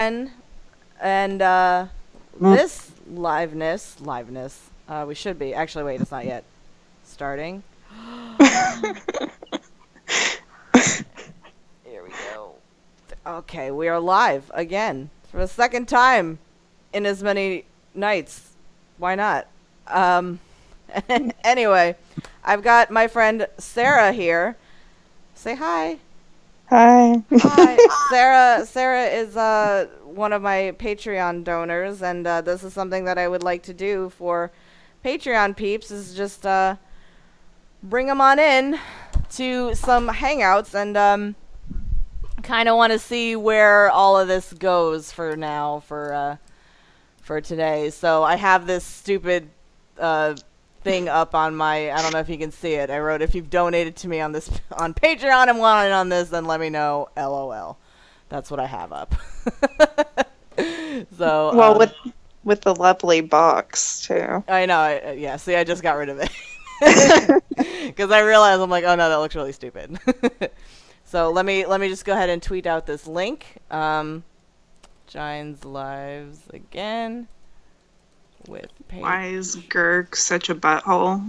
And this liveness, we should be. Actually, wait, it's not yet starting. Here we go. Okay, we are live again for the second time in as many nights. Why not? Um, anyway, I've got my friend Sarah here. Say hi. Hi. Hi, Sarah. Sarah is one of my Patreon donors, and this is something that I would like to do for Patreon peeps. Is just bring them on in to some hangouts, and kind of want to see where all of this goes for now for today. So I have this stupid thing up on my, I don't know if you can see it. I wrote, if you've donated to me on this on Patreon and want in on this, then let me know. LOL. That's what I have up. So Well, with the lovely box too. I know. Yeah. See, I just got rid of it because I realized, I'm like, oh no, that looks really stupid. So let me just go ahead and tweet out this link. Giants Lives again with Paige. Why is Gurg such a butthole?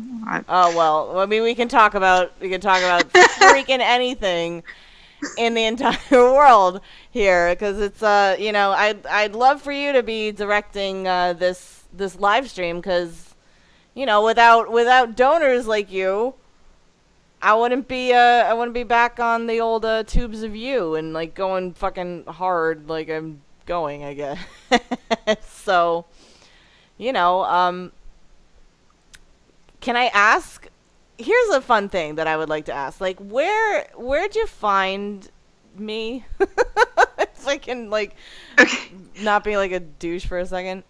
Oh well, I mean we can talk about freaking anything in the entire world here, because it's I'd love for you to be directing this live stream, because without donors like you, I wouldn't be back on the old tubes of you and like going fucking hard like I'm going, I guess. So, can I ask? Here's a fun thing that I would like to ask. Like, where'd you find me? If I can Okay. not be like a douche for a second.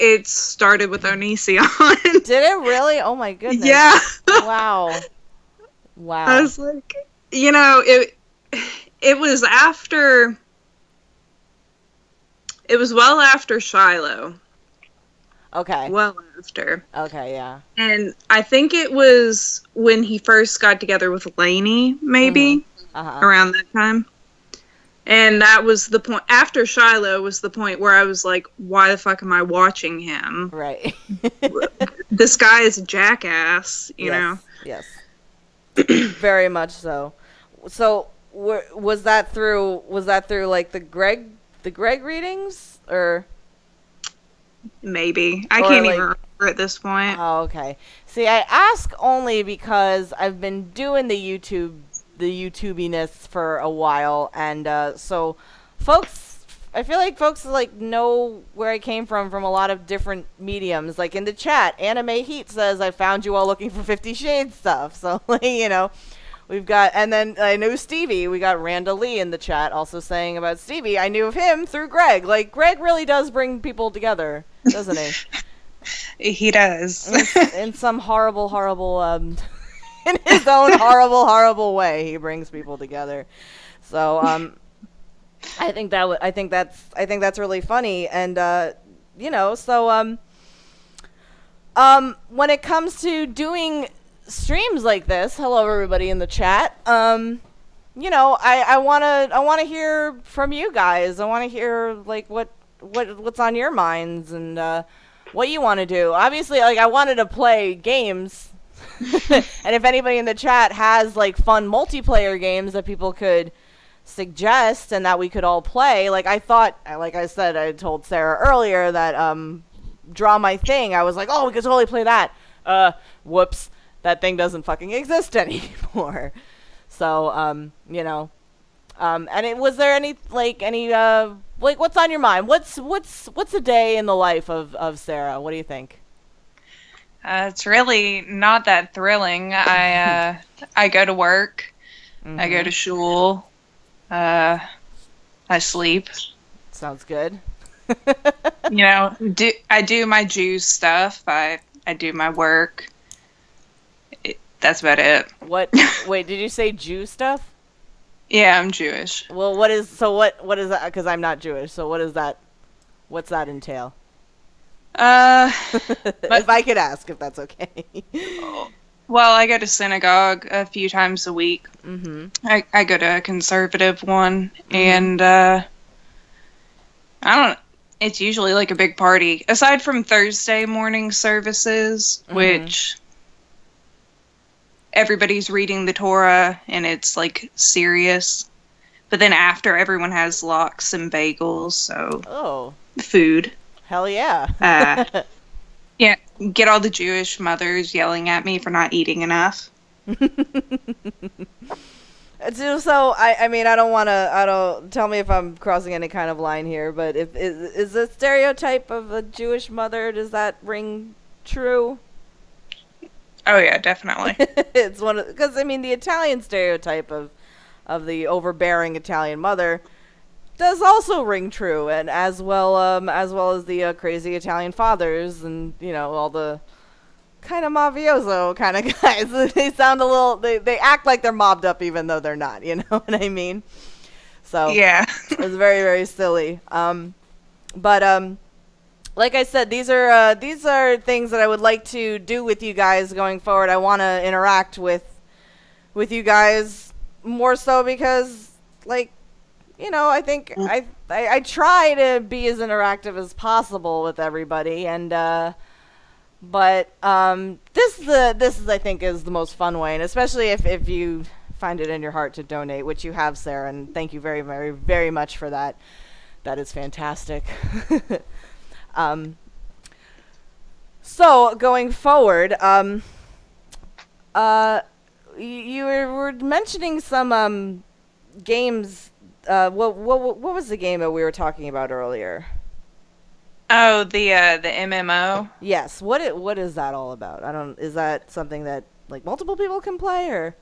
It started with Onision. Did it really? Oh my goodness. Yeah. Wow. Wow. I was like, it was after. It was well after Shiloh. Okay. Well after. Okay, yeah. And I think it was when he first got together with Lainey, maybe, around that time. And that was the point. After Shiloh was the point where I was like, why the fuck am I watching him? Right. This guy is a jackass, you know? Yes. Very much so. So, was that through like the Greg readings, or maybe I or can't like, even remember at this point. Oh, okay. See, I ask only because I've been doing the YouTubiness for a while, and so folks, I feel like folks like know where I came from a lot of different mediums. Like in the chat, Anime Heat says I found you all looking for 50 Shades stuff. So we've got, and then I knew Stevie. We got Randa Lee in the chat also saying about Stevie. I knew of him through Greg. Like, Greg really does bring people together, doesn't he? He does. In some horrible, in his own horrible way, he brings people together. So, I think that's really funny. And, so, when it comes to doing streams like this, hello everybody in the chat. I wanna hear from you guys. I wanna hear like what's on your minds, and what you want to do. Obviously, like, I wanted to play games. And if anybody in the chat has like fun multiplayer games that people could suggest and that we could all play, like I thought, like I said, I told Sarah earlier that Draw My Thing, I was like, oh, we could totally play that. Whoops. That thing doesn't fucking exist anymore. So, and was there any what's on your mind? What's a day in the life of Sarah? What do you think? It's really not that thrilling. I go to work. Mm-hmm. I go to school. I sleep. Sounds good. I do my Jews stuff. I do my work. That's about it. What? Wait, did you say Jew stuff? Yeah, I'm Jewish. Well, what is that? Because I'm not Jewish. So what is that? What's that entail? If I could ask, if that's okay. Well, I go to synagogue a few times a week. Mm-hmm. I go to a conservative one, mm-hmm. and I don't. It's usually like a big party, aside from Thursday morning services, which everybody's reading the Torah and it's like serious. But then after, everyone has lox and bagels, so food. Hell yeah. Yeah, get all the Jewish mothers yelling at me for not eating enough. So I mean, I don't tell me if I'm crossing any kind of line here, but is the stereotype of a Jewish mother, does that ring true? Oh yeah, definitely. It's because I mean the Italian stereotype of the overbearing Italian mother does also ring true, and as well as the crazy Italian fathers, and all the kind of mafioso kind of guys. They sound a little, they act like they're mobbed up even though they're not, you know what I mean? So yeah. It's very, very silly. But like I said, these are things that I would like to do with you guys going forward. I want to interact with you guys more so because, like, I think I try to be as interactive as possible with everybody, and but this is I think is the most fun way, and especially if you find it in your heart to donate, which you have, Sarah, and thank you very, very, very much for that. That is fantastic. So going forward, you were mentioning some games. What was the game that we were talking about earlier? Oh, the MMO. Yes. What is that all about? Is that something that like multiple people can play, or?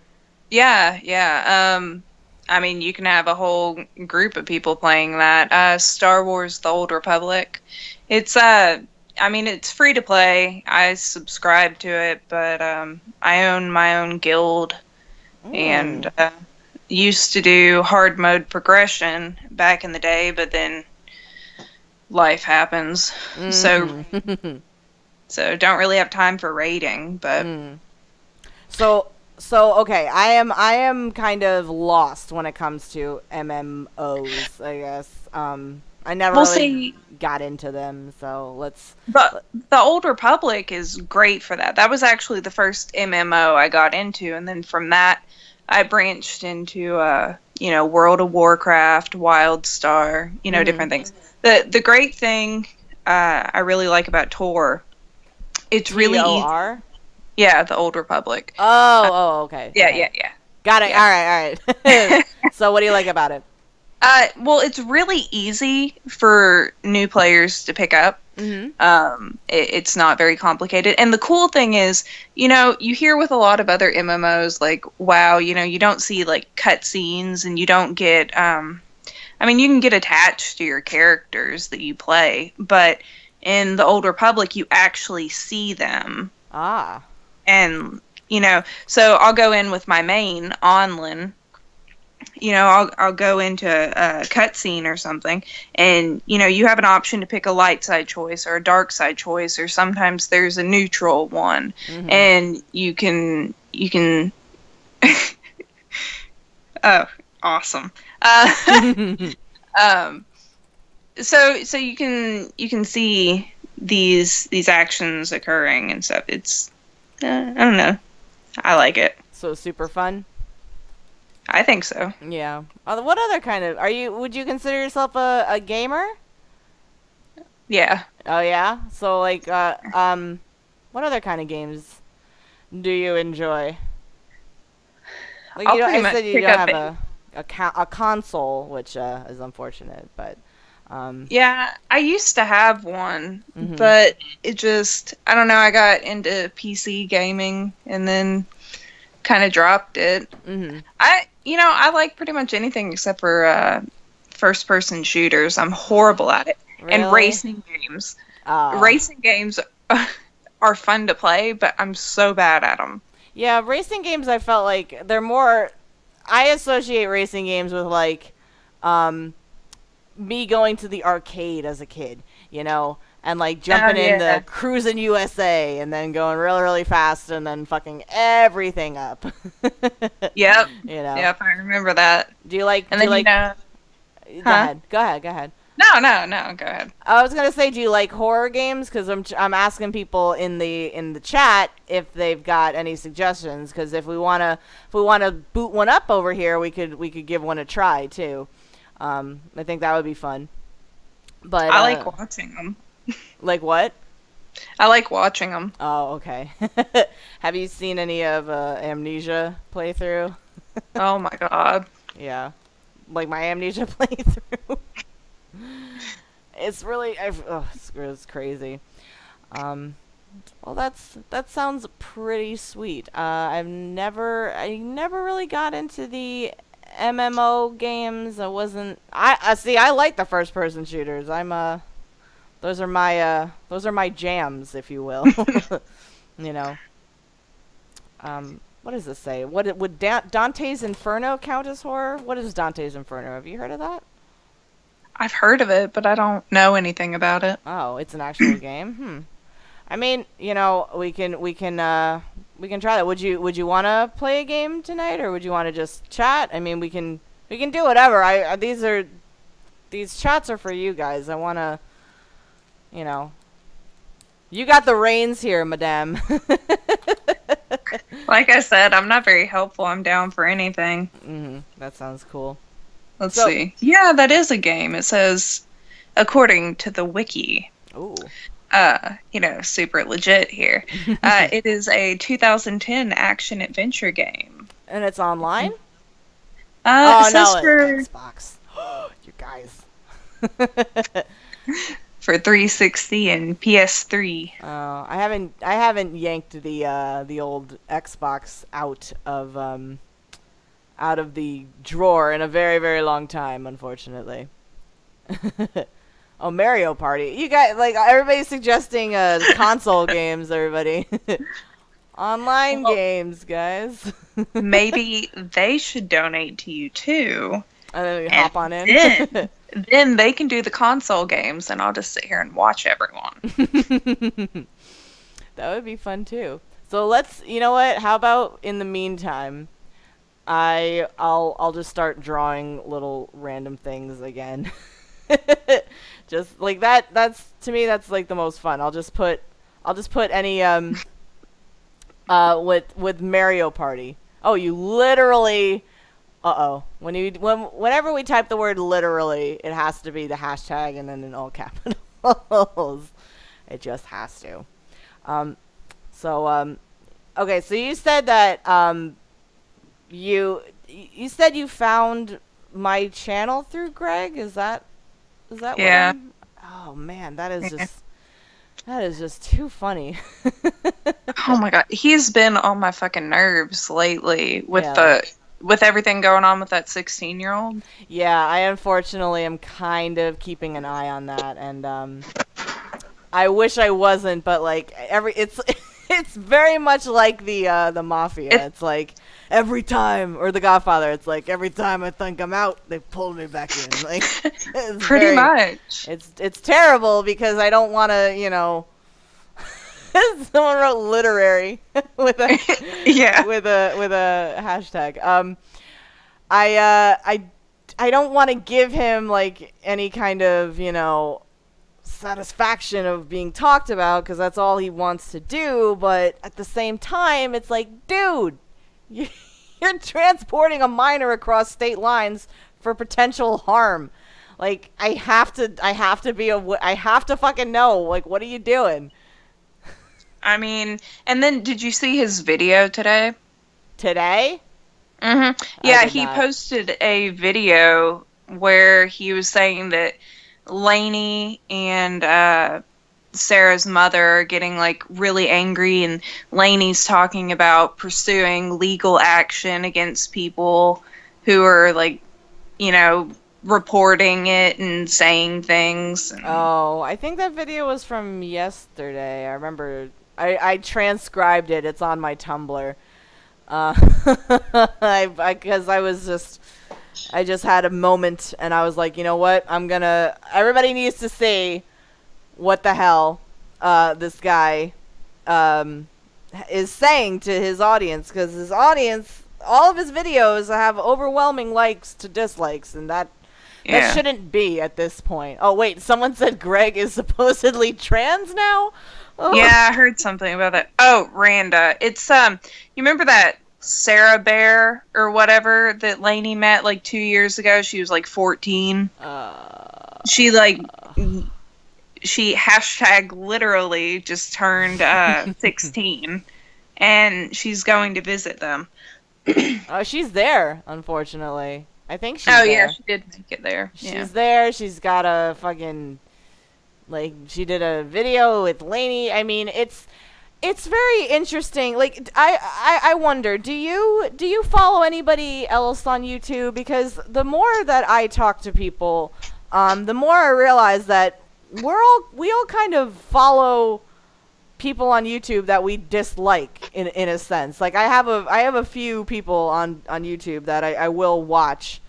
Yeah. I mean, you can have a whole group of people playing that. Star Wars: The Old Republic. It's I mean, it's free to play. I subscribe to it, but I own my own guild, and used to do hard mode progression back in the day, but then life happens. So don't really have time for raiding, but so okay, I am kind of lost when it comes to MMOs, I guess. I never really got into them, so let's. But the Old Republic is great for that. That was actually the first MMO I got into, and then from that I branched into World of Warcraft, WildStar, different things. The great thing I really like about Tor, it's really easy. Yeah, the Old Republic. Okay. Yeah, okay. Yeah. Got it. Yeah. All right. So what do you like about it? Well, it's really easy for new players to pick up. It's not very complicated. And the cool thing is, you hear with a lot of other MMOs, like, WoW, you don't see, like, cutscenes, and you don't get, I mean, you can get attached to your characters that you play, but in the Old Republic, you actually see them. And, so I'll go in with my main, Onlin. I'll go into a cutscene or something, and you have an option to pick a light side choice or a dark side choice, or sometimes there's a neutral one, and you can. Oh, awesome! So you can see these actions occurring and stuff. It's I don't know. I like it. So super fun. I think so. Yeah. What other kind of would you consider yourself a gamer? Yeah. Oh yeah. So like what other kind of games do you enjoy? Like I said you don't have a console, which is unfortunate, but yeah, I used to have one, but it just I don't know, I got into PC gaming and then kind of dropped it. I like pretty much anything except for first person shooters. I'm horrible at it. Really? And racing games. Racing games are fun to play, but I'm so bad at them. Yeah, racing games I felt like they're more I associate racing games with like me going to the arcade as a kid, and like jumping in the Cruisin' USA and then going really, really fast and then fucking everything up. Yep. Yep, I remember that. Do you like? And then Go ahead. No. Go ahead. I was gonna say, do you like horror games? Because I'm asking people in the chat if they've got any suggestions. Because if we wanna boot one up over here, we could give one a try too. I think that would be fun. But I like watching them. Like what? I like watching them. Oh, okay. Have you seen any of Amnesia playthrough? Oh my god. Yeah, like my Amnesia playthrough. It's really, it's crazy. Well, that sounds pretty sweet. I never really got into the MMO games. I see. I like the first person shooters. Those are my jams, if you will. You know. What does this say? Would Dante's Inferno count as horror? What is Dante's Inferno? Have you heard of that? I've heard of it, but I don't know anything about it. Oh, it's an actual game. I mean, you know, we can try that. Would you want to play a game tonight, or would you want to just chat? I mean, we can do whatever. These chats are for you guys. I want to, you know, you got the reins here, madame. Like I said, I'm not very helpful. I'm down for anything. That sounds cool. Let's see. Yeah, that is a game. It says, according to the wiki. Ooh. Super legit here. It is a 2010 action adventure game. And it's online? It says for Xbox. You guys. For 360 and PS3. Oh, I haven't yanked the old Xbox out of the drawer in a very, very long time, unfortunately. Oh, Mario Party. You guys, like, everybody's suggesting console games, everybody. Online games, guys. Maybe they should donate to you, too. And then we hop on in. Then they can do the console games, and I'll just sit here and watch everyone. That would be fun, too. So you know what? How about in the meantime, I'll just start drawing little random things again. Just like that. To me, that's like the most fun. I'll just put any with Mario Party. Oh, you literally. Whenever we type the word literally, it has to be the hashtag and then in all capitals. It just has to. Okay. So you said that you said you found my channel through Greg. Is that yeah. Oh man, that is just too funny. Oh my god, he's been on my fucking nerves lately with everything going on with that 16-year-old. Yeah, I unfortunately am kind of keeping an eye on that, and I wish I wasn't, but like it's very much like the Mafia. It's like every time, or the Godfather. It's like every time I think I'm out, they pull me back in. Like pretty much. It's terrible because I don't want to, you know. Someone wrote literary with a with a hashtag. I don't want to give him like any kind of, you know, satisfaction of being talked about because that's all he wants to do, but at the same time it's like, dude, you're transporting a minor across state lines for potential harm. Like I have to fucking know, like, what are you doing? I mean, and then did you see his video today? Today? Mm-hmm. Yeah, he posted a video where he was saying that Lainey and Sarah's mother are getting like really angry, and Lainey's talking about pursuing legal action against people who are like, you know, reporting it and saying things. Oh, I think that video was from yesterday. I remember I transcribed it. It's on my Tumblr. Because I just had a moment and I was like, you know what? Everybody needs to see what the hell this guy is saying to his audience, because his audience, all of his videos have overwhelming likes to dislikes, and That shouldn't be at this point. Oh, wait, someone said Greg is supposedly trans now? Oh. Yeah, I heard something about that. Oh, Randa. It's, you remember that Sarah Bear or whatever that Lainey met like 2 years ago? She was like 14. She hashtag literally just turned 16. And she's going to visit them. Oh, she's there, unfortunately. I think she's there. Oh, yeah, she did make it there. She's there. She's got a fucking... Like, she did a video with Lainey. I mean, it's very interesting. Like, I wonder, do you follow anybody else on YouTube? Because the more that I talk to people, the more I realize that we all kind of follow people on YouTube that we dislike in a sense. Like, I have a few people on YouTube that I will watch,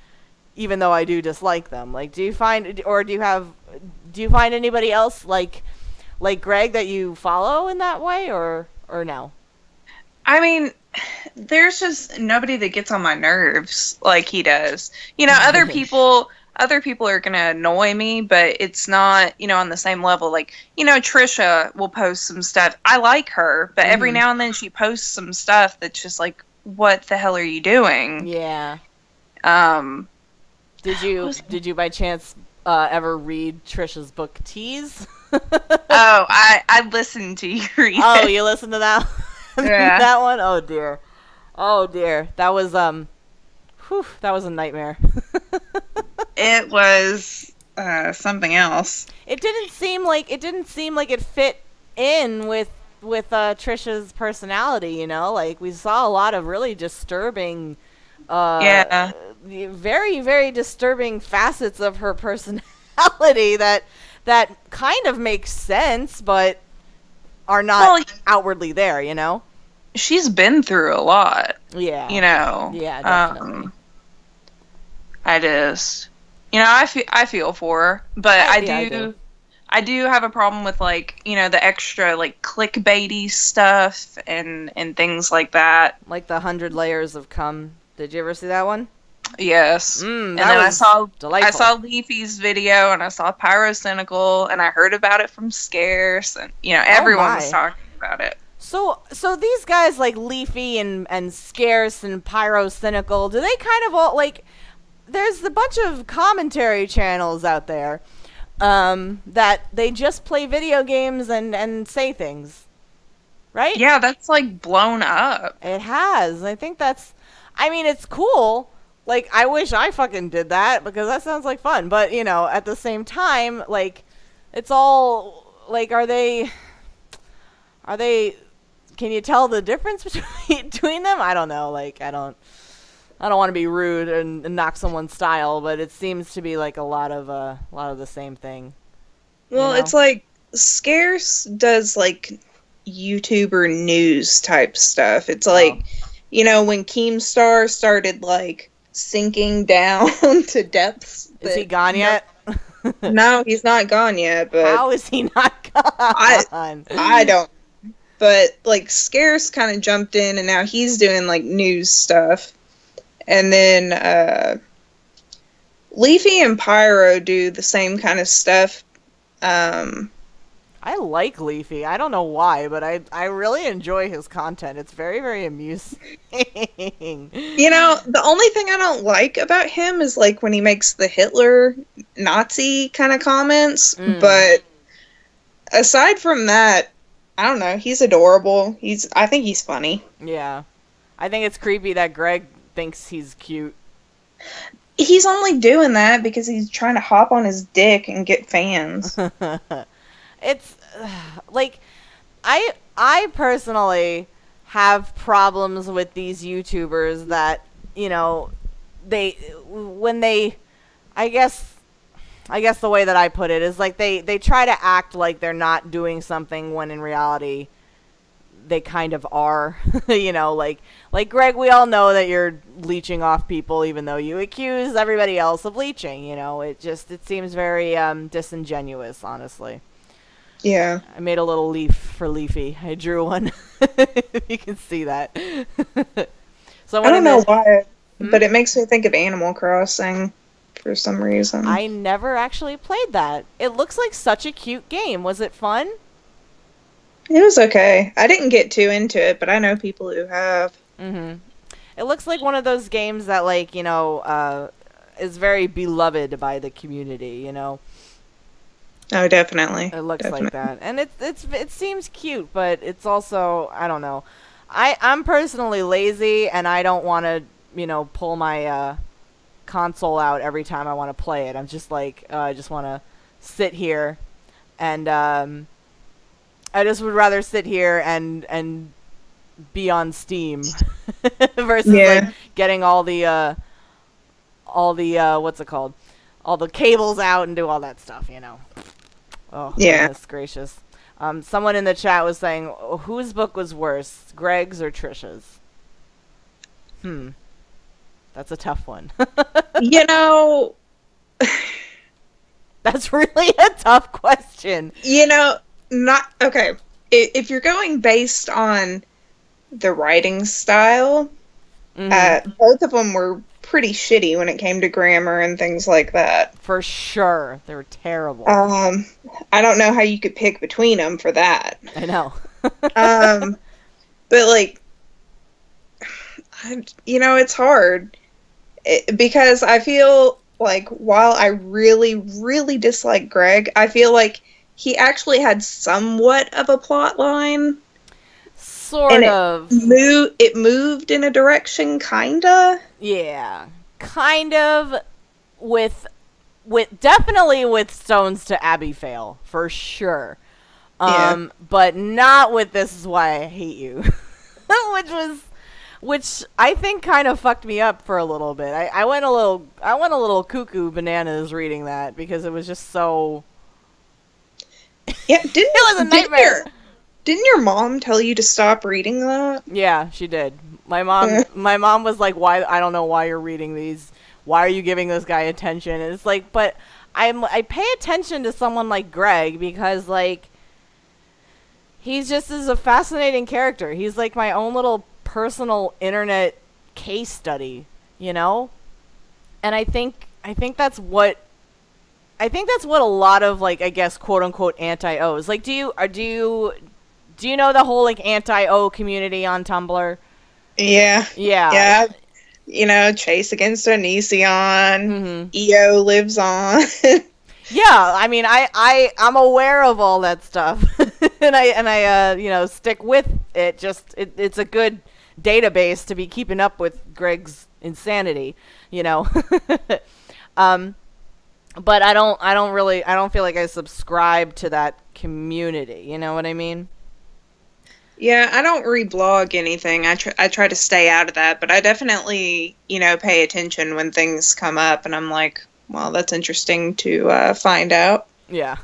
even though I do dislike them. Like, do you find anybody else like Greg that you follow in that way, or no? I mean, there's just nobody that gets on my nerves like he does. You know, other people are going to annoy me, but it's not, you know, on the same level. Like, you know, Trisha will post some stuff. I like her, but every now and then she posts some stuff that's just like, what the hell are you doing? Yeah. Did you by chance ever read Trisha's book Tease? Oh, I listened to you read it. Oh, you listened to that? Yeah. That one? Oh dear. That was that was a nightmare. It was something else. It didn't seem like it fit in with Trisha's personality, you know? Like, we saw a lot of really disturbing very, very disturbing facets of her personality that kind of makes sense, but are not outwardly there, you know? She's been through a lot. Yeah. You know? Yeah, definitely. I just... You know, I feel for her, but I do have a problem with, like, you know, the extra, like, clickbaity stuff and things like that. Like the 100 Layers of Cum. Did you ever see that one? Yes. And then I saw Leafy's video, and I saw Pyrocynical, and I heard about it from Scarce, and, you know, everyone was talking about it. So these guys like Leafy and Scarce and Pyrocynical, do they kind of all, like, there's a bunch of commentary channels out there that they just play video games and say things, right? Yeah, that's, like, blown up. It has. I think I mean, it's cool. Like, I wish I fucking did that, because that sounds like fun. But, you know, at the same time, like, it's all, like, are they, can you tell the difference between them? I don't know. Like, I don't want to be rude and knock someone's style, but it seems to be, like, a lot of the same thing. Well, you know? It's like, Scarce does, like, YouTuber news type stuff. It's like, you know, when Keemstar started, like, sinking down to depths. Is he gone yet? No, he's not gone yet, but... How is he not gone? I don't. But, like, Scarce kind of jumped in, and now he's doing, like, news stuff. And then, Leafy and Pyro do the same kind of stuff. I like Leafy. I don't know why, but I really enjoy his content. It's very, very amusing. You know, the only thing I don't like about him is, like, when he makes the Hitler Nazi kind of comments. But aside from that, I don't know. He's adorable. I think he's funny. Yeah. I think it's creepy that Greg thinks he's cute. He's only doing that because he's trying to hop on his dick and get fans. It's like, I personally have problems with these YouTubers that, you know, I guess the way that I put it is, like, they try to act like they're not doing something when in reality they kind of are. You know, like Greg, we all know that you're leeching off people even though you accuse everybody else of leeching, you know. It seems very disingenuous, honestly. Yeah. I made a little leaf for Leafy. I drew one. If you can see that. So I don't know why, but it makes me think of Animal Crossing. for some reason. I never actually played that. It looks like such a cute game. Was it fun? It was okay. I didn't get too into it, but I know people who have. Mm-hmm. It looks like one of those games that, like, is very beloved by the community, you know? Oh, definitely. It looks like that. And it seems cute, but it's also, I don't know. I'm personally lazy, and I don't want to, pull my console out every time I want to play it. I'm just like, I just want to sit here, and I just would rather sit here and be on Steam versus like getting all the what's it called? All the cables out and do all that stuff, Oh, goodness gracious. Someone in the chat was saying, whose book was worse, Greg's or Trisha's? That's a tough one. That's really a tough question. Not okay. If you're going based on the writing style, both of them were pretty shitty when it came to grammar and things like that. For sure. They were terrible. I don't know how you could pick between them for that. I know. But, like, it's hard. Because I feel like while I really, really dislike Greg, I feel like he actually had somewhat of a plot line. Sort of. It moved in a direction, kinda. Yeah, kind of. With definitely with Stones to Abbeyfale for sure. But not with This Is Why I Hate You, which I think kind of fucked me up for a little bit. I went a little cuckoo bananas reading that because it was just so. Yeah, it was a nightmare. Didn't your mom tell you to stop reading that? Yeah, she did. My mom was like, "Why? I don't know why you're reading these. Why are you giving this guy attention?" And it's like, but I pay attention to someone like Greg because, like, he's just is a fascinating character. He's like my own little personal internet case study, And I think that's what a lot of, like, I guess, quote unquote anti-O's. Like, do you know the whole, like, anti-O community on Tumblr? Yeah. Yeah. Chase Against Onision, EO lives on. Yeah, I mean, I'm aware of all that stuff, and I stick with it. Just it's a good database to be keeping up with Greg's insanity, But I don't feel like I subscribe to that community. You know what I mean? Yeah, I don't reblog anything. I try to stay out of that, but I definitely, pay attention when things come up, and I'm like, well, that's interesting to find out. Yeah.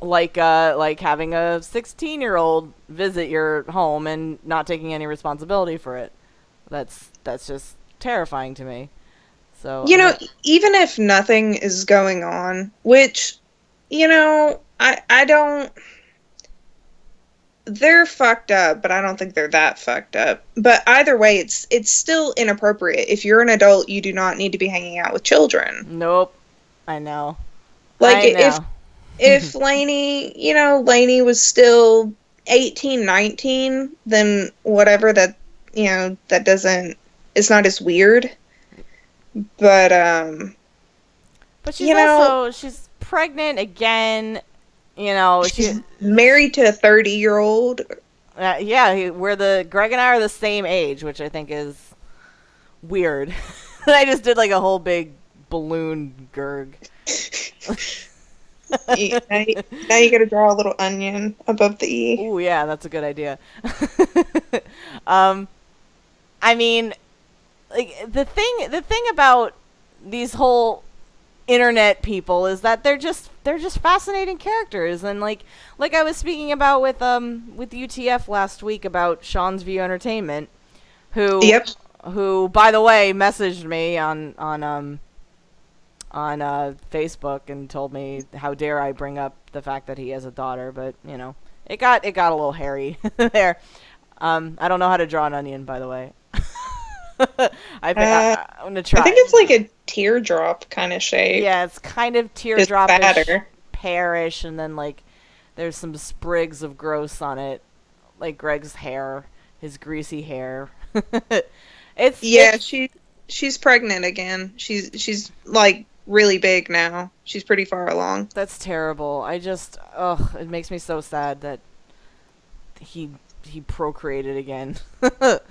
Like having a 16-year-old visit your home and not taking any responsibility for it. That's just terrifying to me. So even if nothing is going on, which, I don't. They're fucked up, but I don't think they're that fucked up. But either way, it's still inappropriate. If you're an adult, you do not need to be hanging out with children. Nope. I know. Like, if Lainey was still 18, 19, then whatever, that, that doesn't, it's not as weird. But she's also, she's pregnant again. She's married to a 30-year-old. Yeah, Greg and I are the same age, which I think is weird. I just did like a whole big balloon gurg. Now you gotta draw a little onion above the E. Ooh, yeah, that's a good idea. I mean, like, the thing about these whole internet people is that they're just fascinating characters, and like I was speaking about with UTF last week about Sean's View Entertainment, who by the way messaged me on Facebook and told me how dare I bring up the fact that he has a daughter, but it got a little hairy there. I don't know how to draw an onion, by the way. I'm gonna try. I think it's like a teardrop kind of shape. Yeah, it's kind of teardrop-ish, pearish, and then like there's some sprigs of gross on it, like Greg's hair, his greasy hair. She's pregnant again. She's like really big now. She's pretty far along. That's terrible. It makes me so sad that he procreated again. That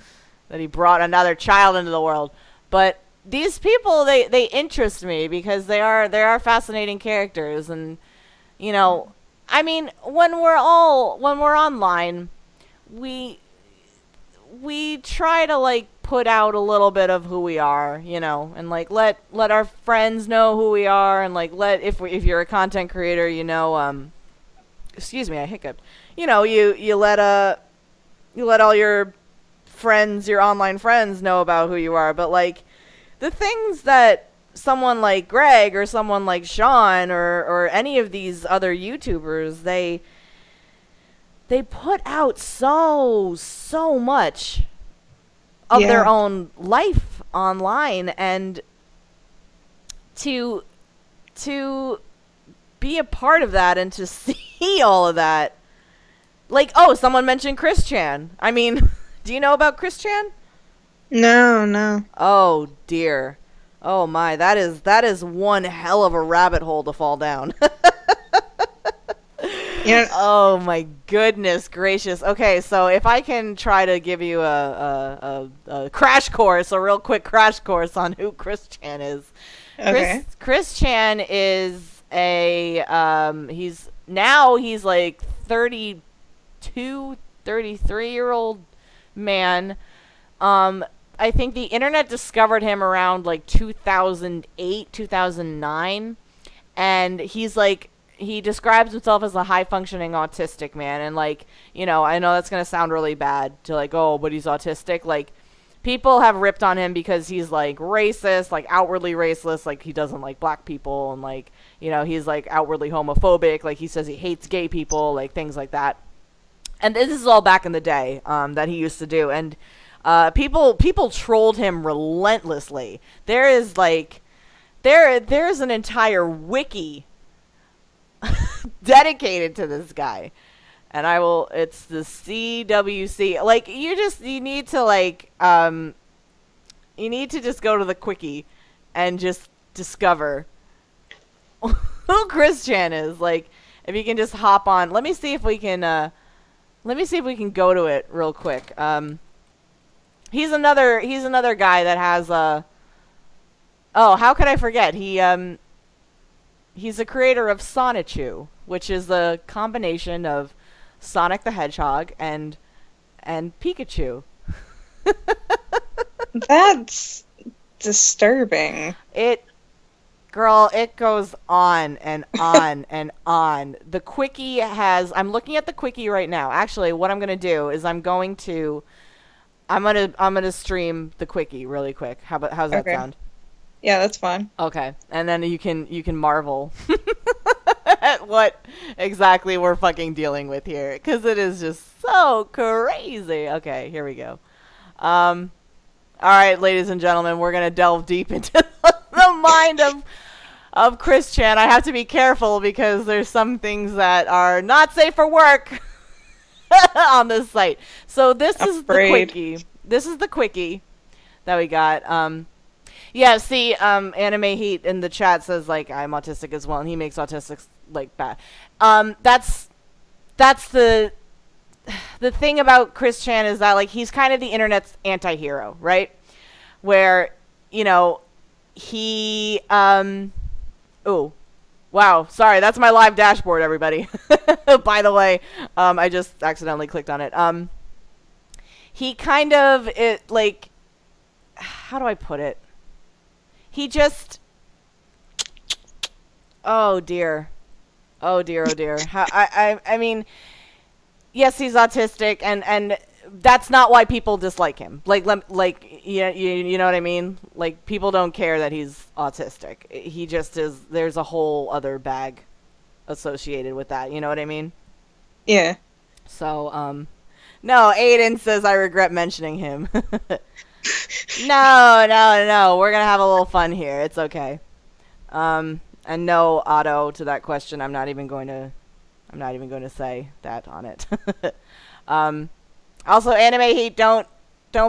he brought another child into the world. But these people, they interest me because they are fascinating characters, and you know, I mean, when we're online, we try to like put out a little bit of who we are, you know, and like let our friends know who we are, and like if you're a content creator, you know, excuse me, I hiccuped. You know, you let all your friends, your online friends, know about who you are, but like the things that someone like Greg or someone like Sean or any of these other YouTubers, they put out so much of their own life online, and to be a part of that and to see all of that, like, oh, someone mentioned Chris Chan. I mean, do you know about Chris Chan? No. Oh dear. Oh my, that is one hell of a rabbit hole to fall down. Yeah. Oh my goodness gracious. Okay, so if I can try to give you a crash course, a real quick crash course on who Chris Chan is. Okay. Chris Chan is he's like 32, 33-year-old man. I think the internet discovered him around like 2008, 2009, and he describes himself as a high-functioning autistic man, and like, you know, I know that's gonna sound really bad to like, oh, but he's autistic. Like, people have ripped on him because he's like racist, like outwardly racist, like he doesn't like black people, and like, you know, he's like outwardly homophobic, like he says he hates gay people, like things like that. And this is all back in the day that he used to do, and people trolled him relentlessly. There's an entire wiki dedicated to this guy, and it's the CWC. Like, you need to just go to the quickie and just discover who Chris Chan is. Like, if you can just hop on, let me see if we can go to it real quick. He's another guy that has oh, how could I forget? He's a creator of Sonichu, which is the combination of Sonic the Hedgehog and Pikachu. That's disturbing. It goes on and on and on. The quickie I'm looking at the quickie right now. Actually, what I'm gonna do is I'm gonna stream the quickie really quick. How's that sound? Yeah, that's fine. Okay, and then you can marvel at what exactly we're fucking dealing with here, because it is just so crazy. Okay, here we go. All right, ladies and gentlemen, we're gonna delve deep into the mind of Chris Chan. I have to be careful because there's some things that are not safe for work on this site. So this is the quickie. This is the quickie that we got. Yeah, see, Anime Heat in the chat says, like, I'm autistic as well, and he makes autistics, like, bad. That's the thing about Chris Chan is that, like, he's kind of the internet's anti-hero, right? Where, you know, he, ooh, wow, sorry, that's my live dashboard, everybody. By the way, I just accidentally clicked on it. He kind of, like, how do I put it? He just, oh dear. I mean, yes, he's autistic, and that's not why people dislike him. You know what I mean? Like, people don't care that he's autistic. He just is. There's a whole other bag associated with that. You know what I mean? Yeah. So, no, Aiden says I regret mentioning him. No. We're gonna have a little fun here. It's okay. And no, Otto, to that question, I'm not even going to say that on it. Also, Anime Heat, don't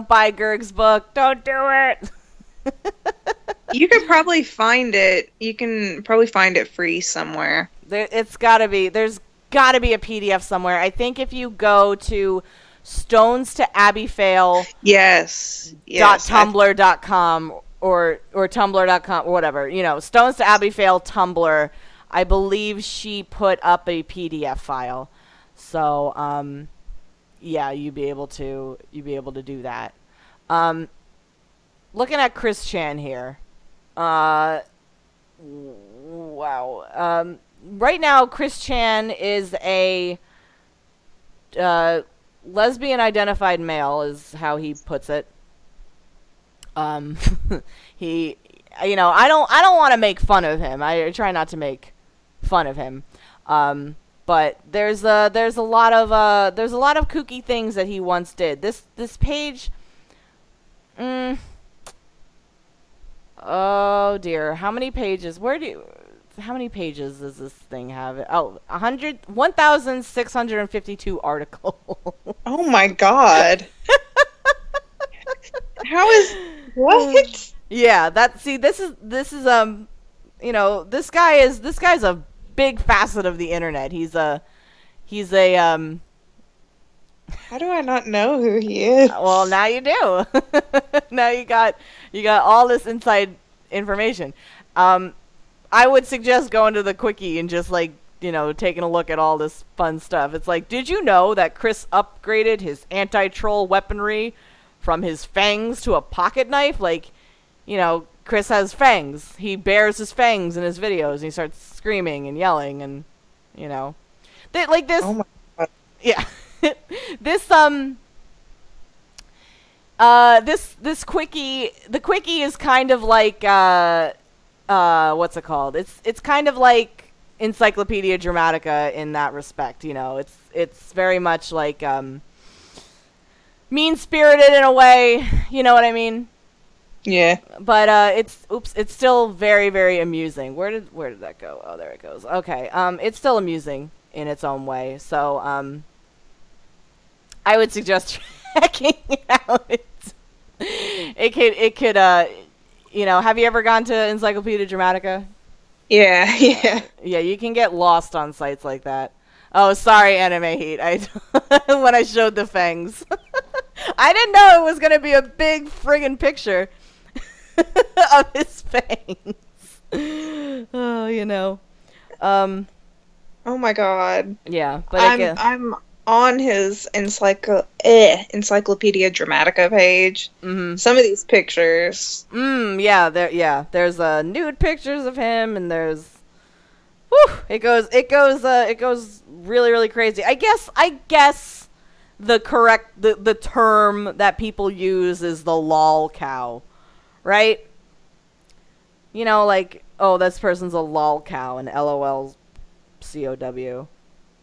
buy Gerg's book. Don't do it. You could probably find it. You can probably find it free somewhere. There's gotta be a PDF somewhere. I think if you go to Stones to Abbeyfail. Yes. .tumblr.com or tumblr.com or whatever, Stones to Abbeyfail Tumblr. I believe she put up a PDF file. So yeah, you'd be able to do that. Looking at Chris Chan here. Wow. Right now, Chris Chan is a lesbian identified male, is how he puts it. He, I don't want to make fun of him. I try not to make fun of him. But there's a lot of kooky things that he once did. This page. Oh dear, how many pages? How many pages does this thing have? Oh, 1,652 articles. Oh my god. How is what? Yeah, this is this guy's a big facet of the internet. He's a How do I not know who he is? Well, now you do. Now you got all this inside information. I would suggest going to the Quickie and just taking a look at all this fun stuff. It's like, did you know that Chris upgraded his anti-troll weaponry from his fangs to a pocket knife? Chris has fangs. He bares his fangs in his videos and he starts screaming and yelling and this. Oh my god. Yeah. This Quickie, the Quickie is kind of like what's it called? It's kind of like Encyclopedia Dramatica in that respect. It's very much like mean-spirited in a way. You know what I mean? Yeah. But it's still very, very amusing. Where did that go? Oh, there it goes. Okay. It's still amusing in its own way. So I would suggest checking it out. It could have you ever gone to Encyclopedia Dramatica? Yeah. Yeah, you can get lost on sites like that. Oh, sorry, Anime Heat. When I showed the fangs. I didn't know it was going to be a big friggin' picture of his fangs. Oh, Oh my god. Yeah, but I'm on his Encyclopedia Dramatica page. Mm-hmm. Some of these pictures. Yeah, there's nude pictures of him, and there's it goes really, really crazy. I guess the correct the term that people use is the lol cow, right? Oh, this person's a lol cow, and LOL COW.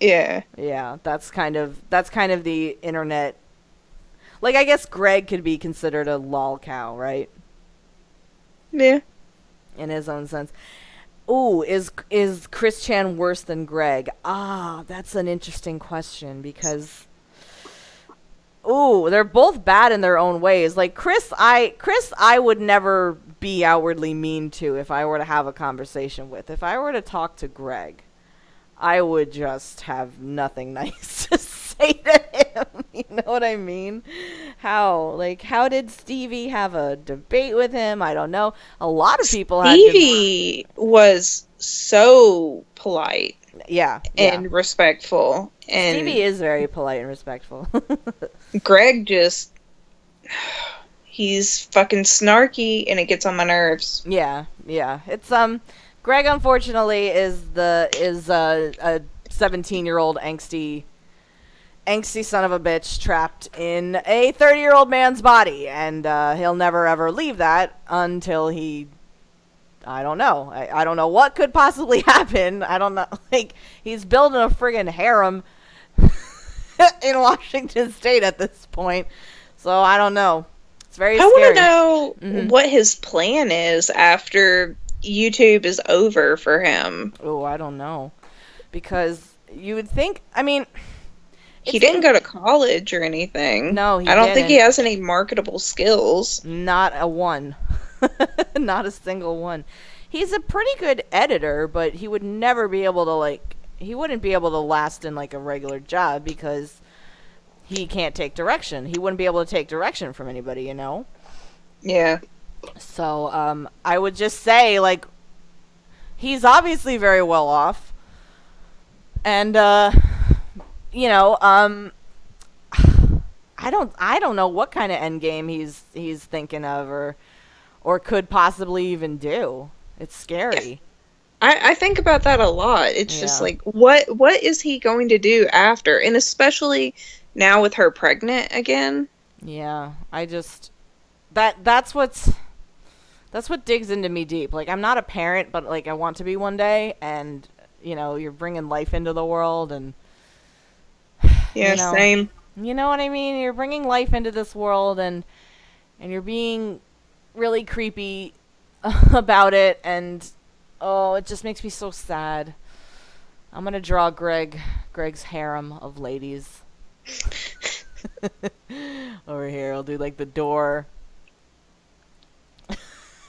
Yeah. Yeah, that's kind of the internet. I guess Greg could be considered a lol cow, right? Yeah. In his own sense. Ooh, is Chris Chan worse than Greg? Ah, that's an interesting question because they're both bad in their own ways. Chris, I would never be outwardly mean to if I were to have a conversation with. If I were to talk to Greg, I would just have nothing nice to say to him. You know what I mean? How did Stevie have a debate with him? I don't know. A lot of people Stevie was so polite. Yeah. And respectful. And Stevie is very polite and respectful. Greg he's fucking snarky and it gets on my nerves. Yeah. It's Greg, unfortunately, is a 17-year-old angsty son of a bitch trapped in a 30-year-old man's body, and he'll never ever leave that until he. I don't know. I don't know what could possibly happen. I don't know. He's building a friggin' harem in Washington State at this point, so I don't know. It's very I scary. want to know what his plan is after YouTube is over for him. Oh, I don't know. Because you would think, I mean... He didn't go to college or anything. No, I don't think he has any marketable skills. Not a one. Not a single one. He's a pretty good editor, but he would never be able to, like... He wouldn't be able to last in, like, a regular job because he can't take direction. He wouldn't be able to take direction from anybody, you know? Yeah. So, I would just say, like, he's obviously very well off. And, you know, I don't know what kind of end game he's thinking of or could possibly even do. It's scary. I think about that a lot. It's just like, what is he going to do after? And especially now with her pregnant again. Yeah, I just that's what digs into me deep. Like, I'm not a parent, but like I want to be one day, and you know, you're bringing life into the world, and yeah, you know, same. You know what I mean? You're bringing life into this world, and you're being really creepy about it, and oh, it just makes me so sad. I'm gonna draw Greg's harem of ladies. Over here, I'll do like the door.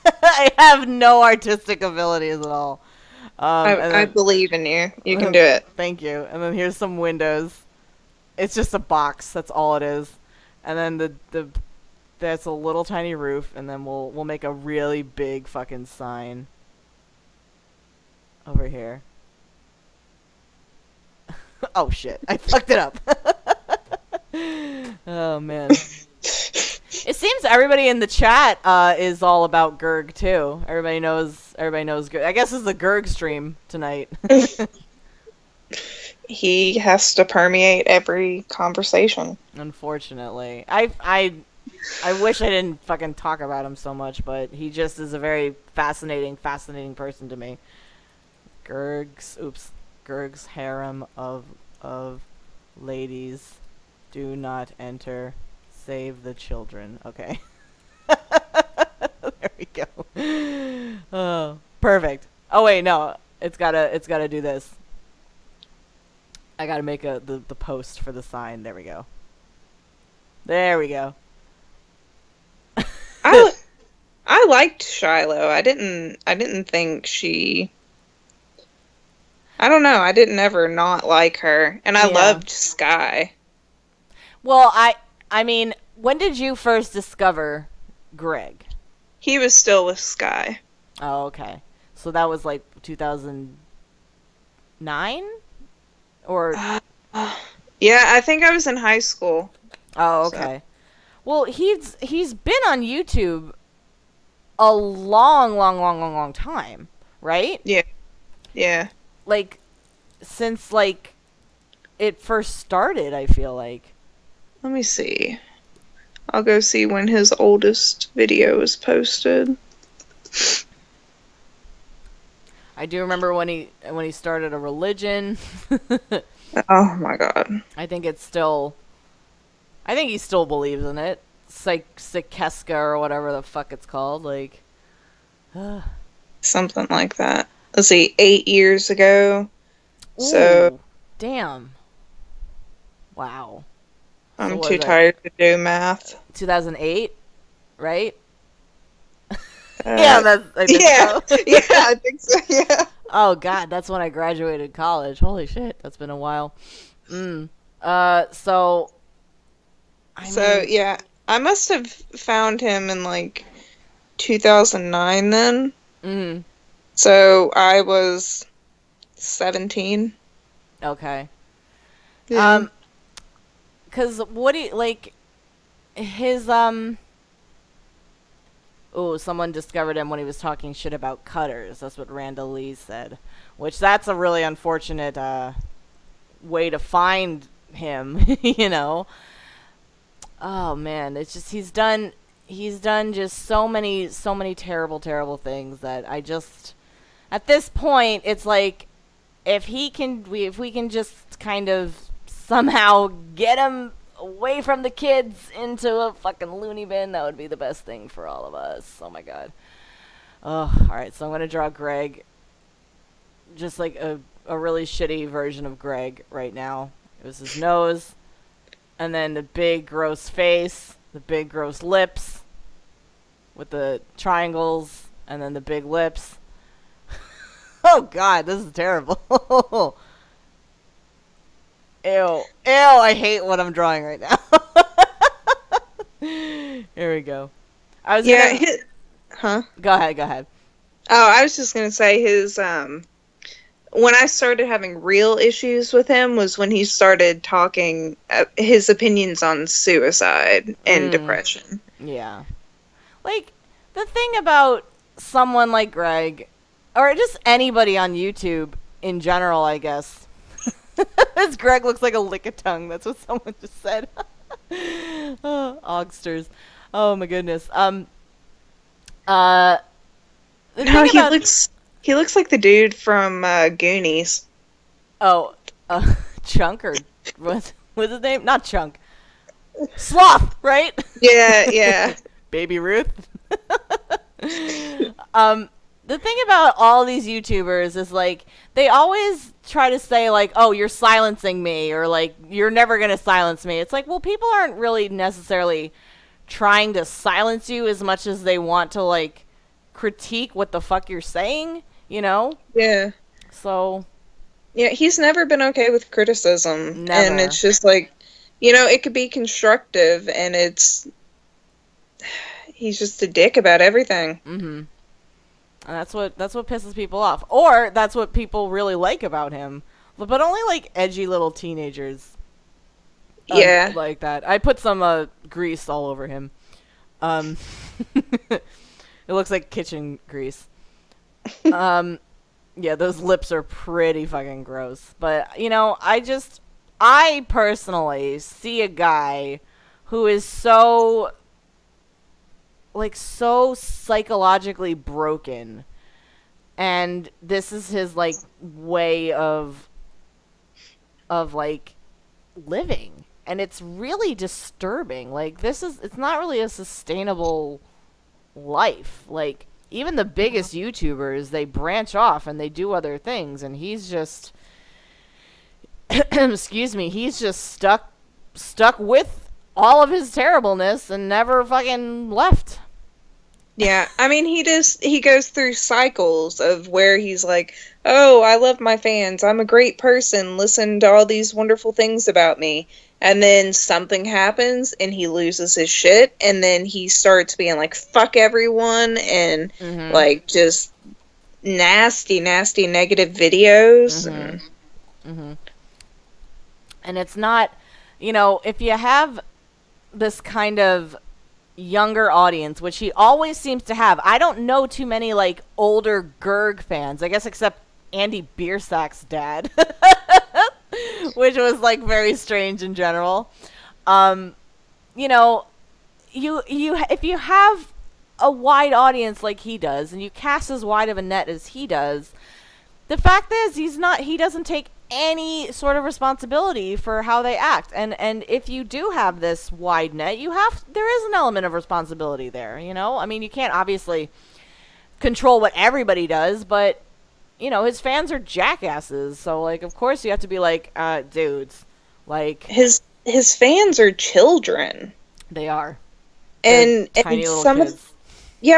I have no artistic abilities at all. I believe in you. You can do it. Thank you. And then here's some windows. It's just a box. That's all it is. And then that's a little tiny roof, and then we'll make a really big fucking sign over here. Oh shit! I fucked it up. Oh man. It seems everybody in the chat is all about Gerg too. Everybody knows Gerg. I guess it's the Gerg stream tonight. He has to permeate every conversation. Unfortunately, I wish I didn't fucking talk about him so much, but he just is a very fascinating person to me. Gerg's harem of ladies. Do not enter. Save the children. Okay. There we go. Oh, perfect. Oh wait, no. It's gotta do this. I gotta make the post for the sign. There we go. There we go. I liked Shiloh. I didn't think she. I don't know. I didn't ever not like her, and I loved Sky. Well, I mean, when did you first discover Greg? He was still with Sky. Oh, okay. So that was like 2009? Or yeah, I think I was in high school. Oh, okay. So. Well, he's been on YouTube a long time, right? Yeah. Yeah. Like since like it first started, I feel like. Let me see. I'll go see when his oldest video was posted. I do remember when he started a religion. Oh my god. I think he still believes in it. Psycheska or whatever the fuck it's called, like something like that. Let's see, 8 years ago. Ooh, so damn. Wow. I'm too tired to do math. 2008, right? Yeah, I think so. Yeah, I think so. Yeah. Oh god, that's when I graduated college. Holy shit, that's been a while. So yeah, I must have found him in like 2009 then. Mm-hmm. So I was 17. Okay. Yeah. Cause what do you like? His Oh, someone discovered him when he was talking shit about cutters. That's what Randall Lee said. Which that's a really unfortunate way to find him. You know. Oh man, it's just he's done just so many terrible things that I just at this point it's like if we can just kind of somehow get him away from the kids into a fucking loony bin. That would be the best thing for all of us. Oh my god. Oh, alright, so I'm gonna draw Greg. Just like a really shitty version of Greg right now. It was his nose, and then the big gross face, the big gross lips, with the triangles, and then the big lips. Oh god, this is terrible. Ew. Ew, I hate what I'm drawing right now. Here we go. I was Huh? Go ahead. Oh, I was just gonna say his when I started having real issues with him was when he started talking his opinions on suicide and depression. Yeah. Like, the thing about someone like Greg, or just anybody on YouTube in general, I guess. This Greg looks like a lick-a-tongue. That's what someone just said. Oh, Ogsters. Oh my goodness. He looks like the dude from Goonies. Oh, Chunk, or what's his name? Not Chunk. Sloth, right? Yeah. Baby Ruth. The thing about all these YouTubers is, like, they always try to say, like, oh, you're silencing me, or, like, you're never going to silence me. It's like, well, people aren't really necessarily trying to silence you as much as they want to, like, critique what the fuck you're saying, you know? Yeah. So. Yeah, he's never been okay with criticism. Never. And it's just like, you know, it could be constructive, and he's just a dick about everything. Mm-hmm. And that's what pisses people off. Or that's what people really like about him. But only, like, edgy little teenagers. Yeah. Like that. I put some grease all over him. It looks like kitchen grease. Yeah, those lips are pretty fucking gross. But, you know, I personally see a guy who is so psychologically broken, and this is his, like, way of like, living, and it's really disturbing. Like, it's not really a sustainable life. Like, even the biggest YouTubers, they branch off and they do other things, and he's just excuse me, he's just stuck with all of his terribleness and never fucking left. Yeah, I mean, he goes through cycles of where he's like, oh, I love my fans, I'm a great person, listen to all these wonderful things about me. And then something happens and he loses his shit, and then he starts being like, fuck everyone, and like just nasty negative videos. And it's not, you know, if you have this kind of younger audience, which he always seems to have. I don't know too many, like, older Gerg fans, I guess, except Andy Biersack's dad, which was, like, very strange in general. You know, if you have a wide audience like he does, and you cast as wide of a net as he does, the fact is he doesn't take any sort of responsibility for how they act. And if you do have this wide net, there is an element of responsibility there, you know? I mean, you can't obviously control what everybody does, but, you know, his fans are jackasses, so, like, of course you have to be like, dudes, like, his fans are children. They are. And tiny and little some kids.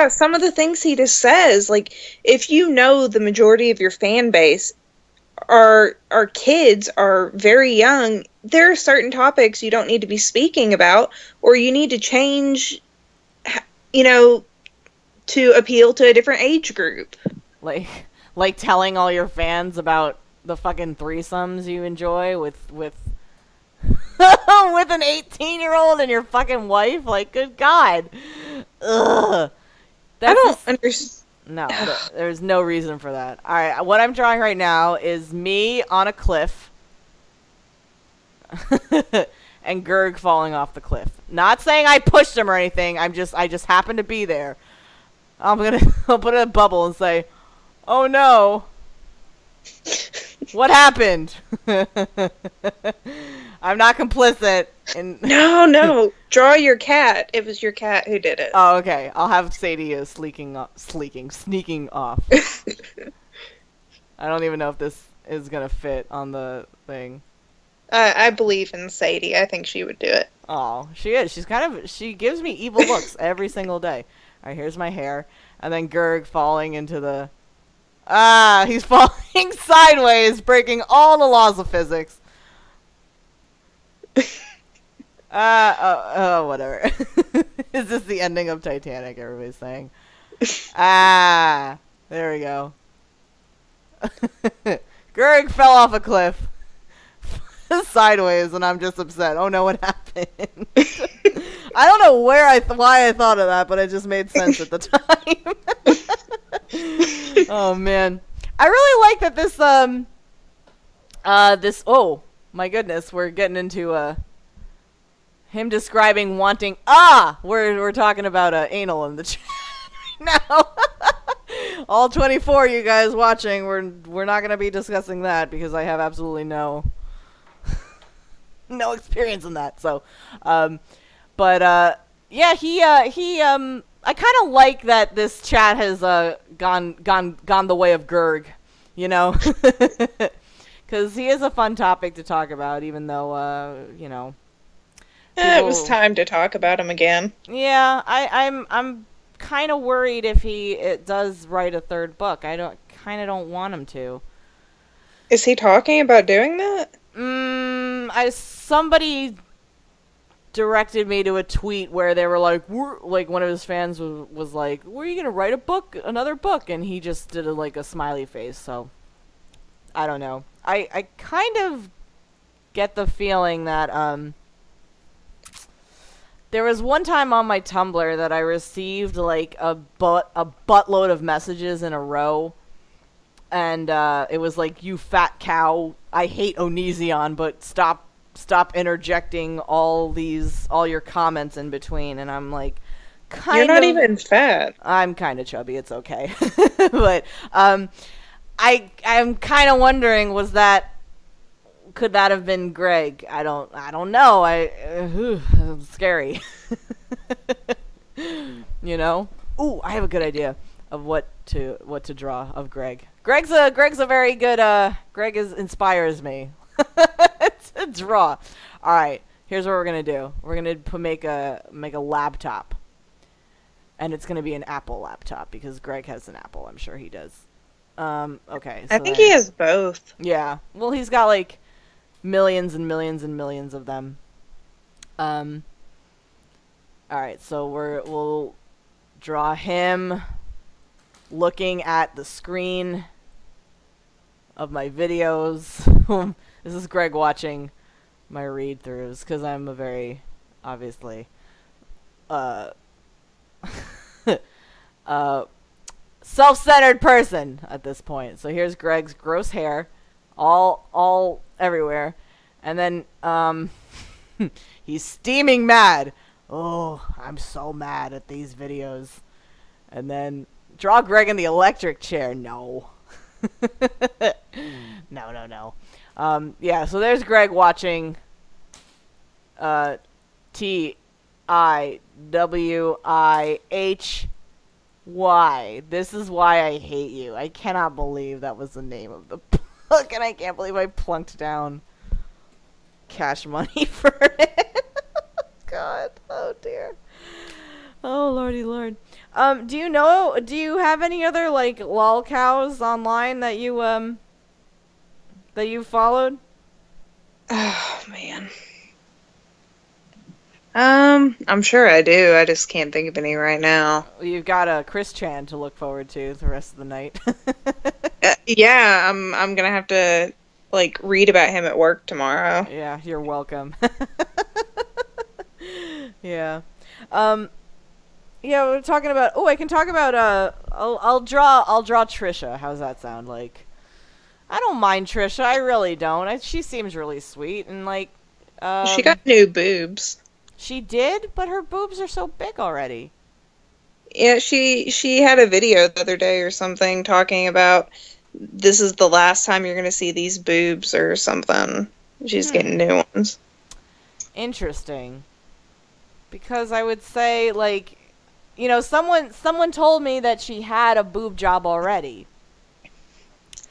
some of the things he just says, like, if you know the majority of your fan base our kids are very young, there are certain topics you don't need to be speaking about, or you need to change, you know, to appeal to a different age group. Like telling all your fans about the fucking threesomes you enjoy with with an 18-year-old and your fucking wife. Like, good God. Ugh. I don't understand. No, there's no reason for that. All right, what I'm drawing right now is me on a cliff and Gerg falling off the cliff. Not saying I pushed him or anything. I just happened to be there. I'll put a bubble and say, "Oh no, what happened?" I'm not complicit. And No. Draw your cat. It was your cat who did it. Oh, okay. I'll have Sadie sneaking off. I don't even know if this is gonna fit on the thing. I believe in Sadie. I think she would do it. Oh, she is. She gives me evil looks every single day. Alright, here's my hair. And then Gerg falling into the... he's falling sideways, breaking all the laws of physics. Whatever. Is this the ending of Titanic, everybody's saying? There we go. Gerg fell off a cliff. Sideways, and I'm just upset. Oh no, what happened? I don't know why I thought of that, but it just made sense at the time. Oh man, I really like that this oh my goodness, we're getting into him describing wanting we're talking about anal in the chat right now. All 24 you guys watching, we're not going to be discussing that because I have absolutely no experience in that. So yeah, I kind of like that this chat has gone the way of Gerg, you know, because he is a fun topic to talk about, even though you know. It was time to talk about him again. Yeah, I'm kind of worried if it does write a third book. I don't want him to. Is he talking about doing that? Somebody directed me to a tweet where they were like, one of his fans was like, "Were you gonna write another book?" And he just did a smiley face. So I don't know. I kind of get the feeling that there was one time on my Tumblr that I received a buttload of messages in a row, and it was like, "You fat cow, I hate Onision, but stop interjecting all your comments in between." And I'm like, you're not even fat. I'm kind of chubby. It's okay, but I'm kind of wondering, could that have been Greg? I don't know. It's scary. You know? Ooh, I have a good idea of what to draw of Greg. Greg's a very good Greg inspires me to draw. All right, here's what we're going to do. We're going to make a laptop. And it's going to be an Apple laptop because Greg has an Apple. I'm sure he does. Okay. So I think he has both. Yeah. Well, he's got millions and millions and millions of them. All right, so we'll draw him looking at the screen of my videos. This is Greg watching my read-throughs because I'm a very obviously self-centered person at this point. So here's Greg's gross hair, all everywhere, and then he's steaming mad. Oh, I'm so mad at these videos. And then draw Greg in the electric chair. No. No. Yeah, so there's Greg watching TIWIHY. This is why I hate you. I cannot believe that was the name of the book, and I can't believe I plunked down cash money for it. God, oh dear. Oh lordy lord. Do you have any other lol cows online that you followed? Oh man. I'm sure I do. I just can't think of any right now. You've got Chris Chan to look forward to the rest of the night. Yeah, I'm gonna have to read about him at work tomorrow. Yeah, you're welcome. Yeah. Yeah, we're talking about. Oh, I can talk about. I'll draw Trisha. How's that sound? I don't mind Trisha. I really don't. She seems really sweet and she got new boobs. She did, but her boobs are so big already. Yeah, she had a video the other day or something talking about this is the last time you're gonna see these boobs or something. She's getting new ones. Interesting. Because I would say, like, someone told me that she had a boob job already.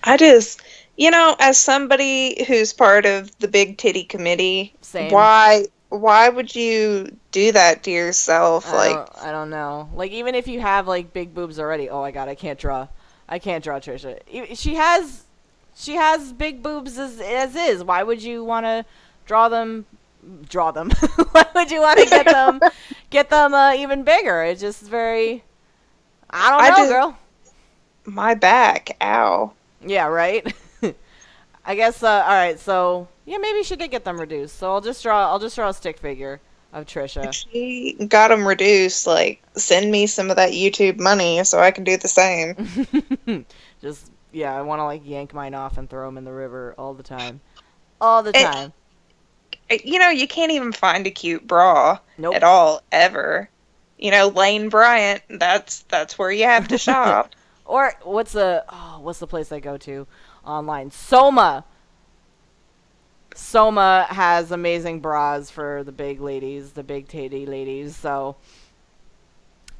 I just, as somebody who's part of the big titty committee, Same. Why would you do that to yourself? I don't know. Like, even if you have, like, big boobs already. Oh my god, I can't draw Trisha. She has big boobs as is. Why would you want to draw them? Why would you want to get them even bigger? It's just very, I don't know, girl. My back, ow. Yeah, right. I guess. All right, so yeah, maybe she did get them reduced. So I'll just draw a stick figure of Trisha. If she got them reduced, like, send me some of that YouTube money so I can do the same. Just, yeah, I want to, like, yank mine off and throw them in the river all the time. All the time. You can't even find a cute bra at all, ever. Lane Bryant, that's where you have to shop. Or what's the place I go to online? Soma. Soma has amazing bras for the big ladies, the big titty ladies. So,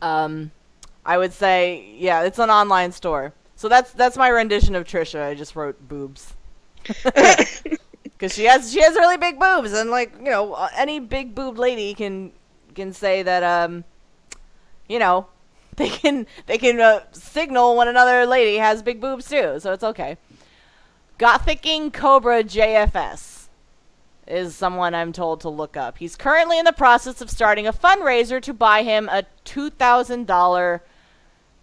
I would say, yeah, it's an online store. So that's my rendition of Trisha. I just wrote boobs. Because she has really big boobs, and, like, any big boobed lady can say that they can signal when another lady has big boobs too, so it's okay. Gothicking Cobra JFS is someone I'm told to look up. He's currently in the process of starting a fundraiser to buy him a $2,000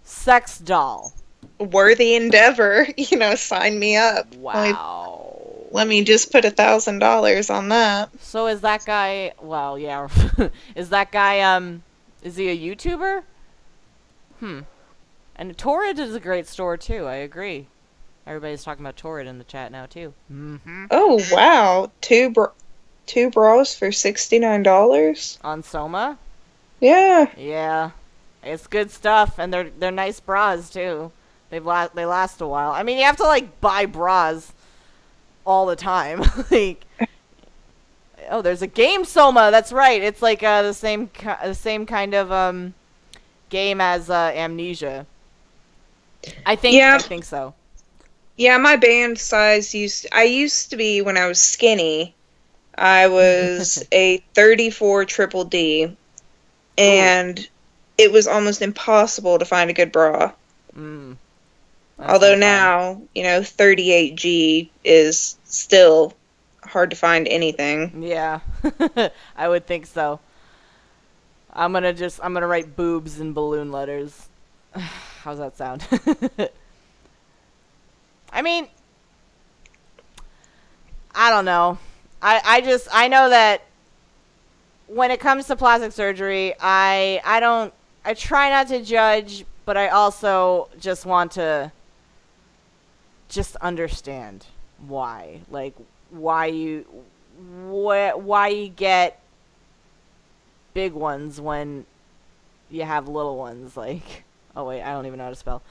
sex doll. Worthy endeavor, sign me up. Wow. Let me just put $1,000 on that. So is that guy? Well, yeah. Is that guy? Is he a YouTuber? And Torrid is a great store too. I agree. Everybody's talking about Torrid in the chat now too. Mm-hmm. Oh wow, two bras for $69 on Soma. Yeah. Yeah, it's good stuff, and they're nice bras too. They last a while. I mean, you have to, like, buy bras all the time. Like, oh, there's a game Soma. That's right. It's like the same kind of game as Amnesia. I think so. Yeah, my band size used to be, when I was skinny, I was a 34 triple D, and it was almost impossible to find a good bra. Although now, 38G is still hard to find anything. Yeah, I would think so. I'm gonna write boobs in balloon letters. How's that sound? I mean, I don't know. I know that when it comes to plastic surgery, I try not to judge, but I also just want to understand why. Like, why you get big ones when you have little ones. Like, oh wait, I don't even know how to spell.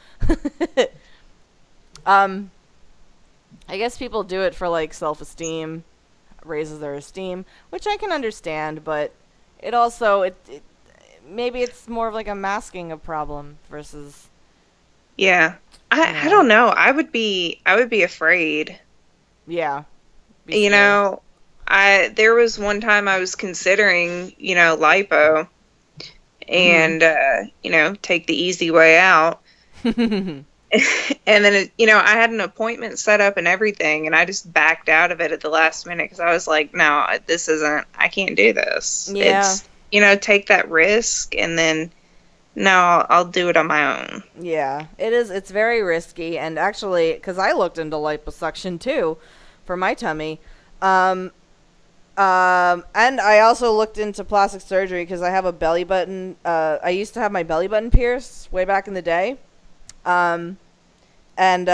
I guess people do it for, like, self-esteem, raises their esteem, which I can understand, but it also maybe it's more of, like, a masking of problem versus. Yeah. I don't know. I would be afraid. Yeah. There was one time I was considering, lipo and, take the easy way out. And then, I had an appointment set up and everything, and I just backed out of it at the last minute because I was like, no, I can't do this. Yeah. It's, take that risk, and then, no, I'll do it on my own. Yeah, it is. It's very risky, and actually, because I looked into liposuction too for my tummy, and I also looked into plastic surgery because I have a belly button. I used to have my belly button pierced way back in the day. And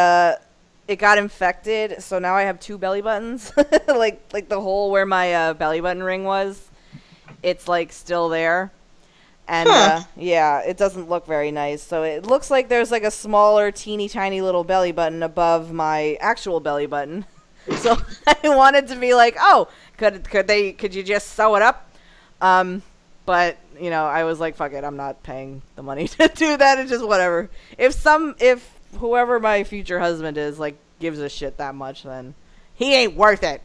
it got infected, so now I have two belly buttons. like the hole where my belly button ring was, it's, like, still there. And yeah, it doesn't look very nice. So it looks like there's, like, a smaller, teeny tiny little belly button above my actual belly button. So I wanted to be like, oh, could you just sew it up? But I was like, fuck it, I'm not paying the money to do that. It's just whatever. If whoever my future husband is like gives a shit that much, then he ain't worth it.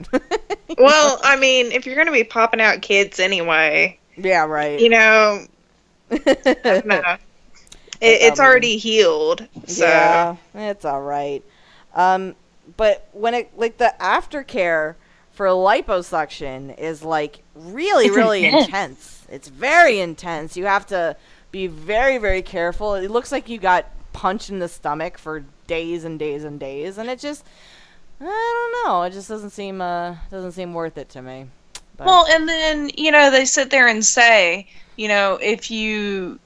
Well, I mean, if you're gonna be popping out kids anyway, yeah, right. I don't know. It's already healed, so yeah, it's all right. But when the aftercare for liposuction is like really intense. It's very intense. You have to be very, very careful. It looks like you got punched in the stomach for days and days and days, and it just, I don't know. It just doesn't seem worth it to me. But. Well, and then they sit there and say, if you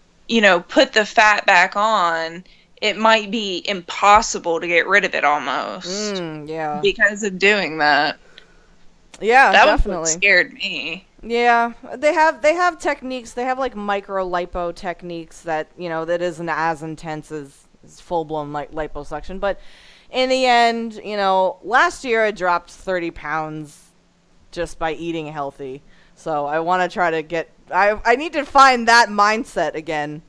put the fat back on, it might be impossible to get rid of it almost. Yeah. Because of doing that. Yeah, that definitely. was what scared me. Yeah, they have techniques. They have like micro lipo techniques that that isn't as intense as full blown liposuction. But in the end, last year I dropped 30 pounds just by eating healthy. So I want to try to get. I need to find that mindset again.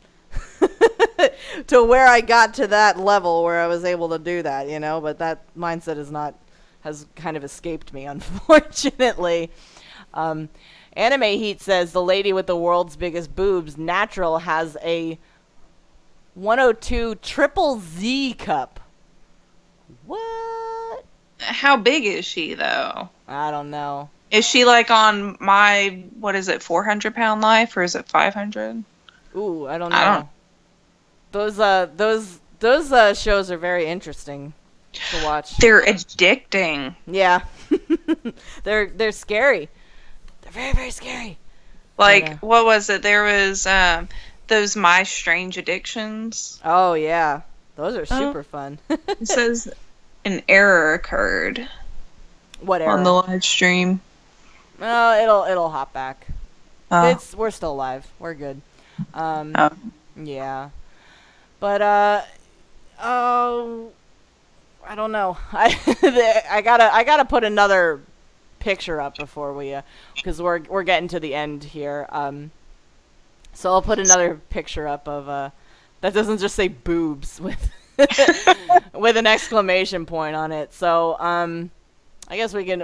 To where I got to that level where I was able to do that, but that mindset has kind of escaped me, unfortunately. Anime Heat says the lady with the world's biggest boobs, natural, has a 102 triple Z cup. What? How big is she, though? I don't know. Is she like on my, 400-pound life, or is it 500? Ooh, I don't know. Those shows are very interesting to watch. They're addicting. Yeah. They're scary. They're very, very scary. Like, what was it? There was those My Strange Addictions. Oh, yeah. Those are super fun. It says an error occurred. What error? On the live stream. Oh, it'll hop back. We're still live. We're good. Yeah. But I don't know. I gotta put another picture up before we because we're getting to the end here. So I'll put another picture up of that doesn't just say boobs with with an exclamation point on it. So I guess we can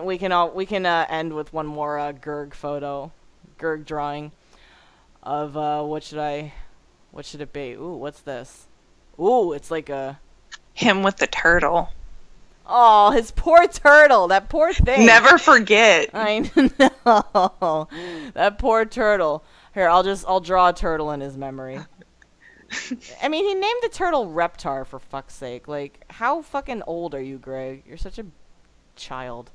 end with one more Gerg drawing of what should it be? Ooh, what's this? Ooh, it's like him with the turtle. Oh, his poor turtle. That poor thing. Never forget. I know. That poor turtle. Here, I'll draw a turtle in his memory. I mean, he named the turtle Reptar, for fuck's sake. Like, how fucking old are you, Greg? You're such a child.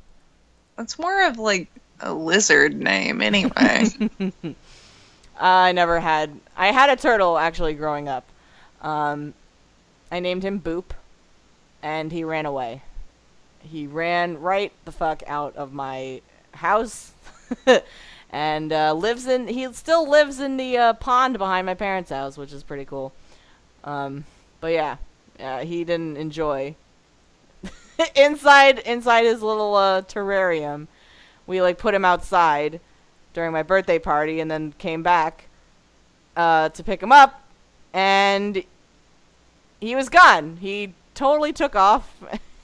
It's more of like a lizard name anyway. I had a turtle actually growing up. I named him Boop, and he ran away. He ran right the fuck out of my house, and he still lives in the pond behind my parents' house, which is pretty cool. But yeah, he didn't enjoy inside his little terrarium. We like put him outside during my birthday party, and then came back to pick him up, and he was gone. He totally took off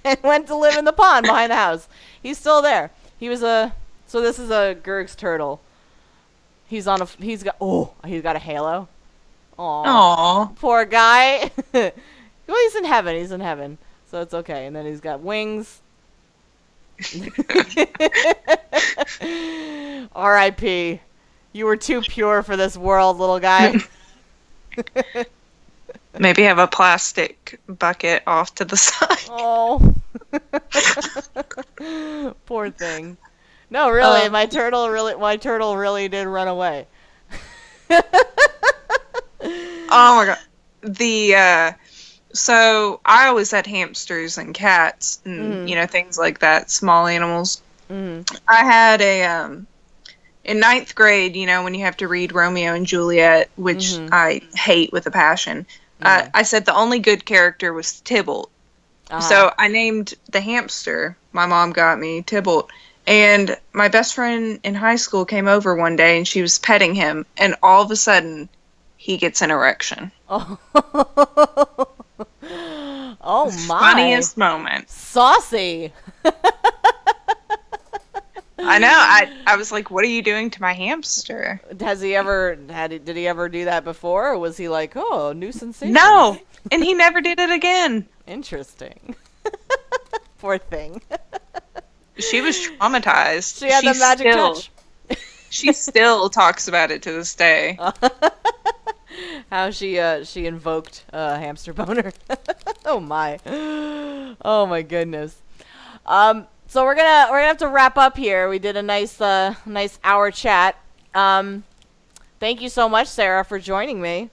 and went to live in the pond behind the house. He's still there. So this is a Gerg's turtle. He's got a halo. Aww. Poor guy. Well, he's in heaven. So it's okay. And then he's got wings. R.I.P. You were too pure for this world, little guy. Maybe have a plastic bucket off to the side. Oh. Poor thing. No, really, my turtle really did run away. Oh my god. So I always had hamsters and cats and things like that, small animals. Mm-hmm. I had in ninth grade, when you have to read Romeo and Juliet, which I hate with a passion. I said the only good character was Tybalt. So I named the hamster my mom got me Tybalt. And my best friend in high school came over one day and she was petting him, and all of a sudden he gets an erection. Oh, oh my. Funniest moment. Saucy. I know. I was like, what are you doing to my hamster? Did he ever do that before, or was he like, oh, new sensation? No, and he never did it again. Interesting. Poor thing. She was traumatized. She had the magic touch. She still talks about it to this day. How she invoked hamster boner. Oh my. Oh my goodness. So we're gonna have to wrap up here. We did a nice hour chat. Thank you so much, Sarah, for joining me.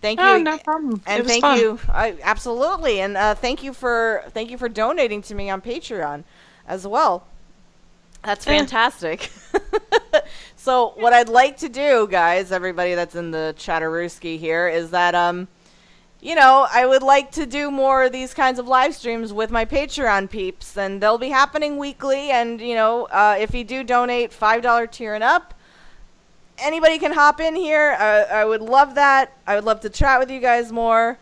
Thank you. Oh, no problem. And thank fun. you. Absolutely. And thank you for donating to me on Patreon as well. That's fantastic. So what I'd like to do, guys, everybody that's in the Chatterooski here, is that I would like to do more of these kinds of live streams with my Patreon peeps, and they'll be happening weekly. And if you do donate $5 tier and up, anybody can hop in here. I would love that. I would love to chat with you guys more.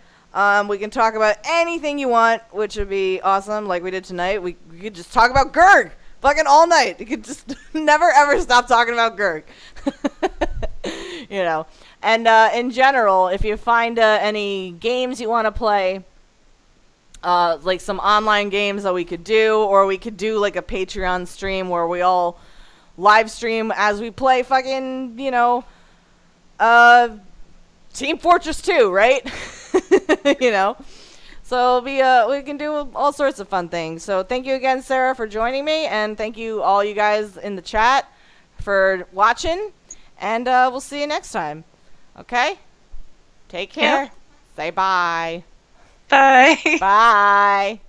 We can talk about anything you want, which would be awesome, like we did tonight. We could just talk about Gurg fucking all night. You could just never ever stop talking about Gurg. And in general, if you find any games you want to play, like some online games that we could do, or we could do like a Patreon stream where we all live stream as we play fucking, Team Fortress 2, right? So we can do all sorts of fun things. So thank you again, Sarah, for joining me, and thank you all you guys in the chat for watching, and we'll see you next time. Okay? Take care. Yep. Say bye. Bye. Bye.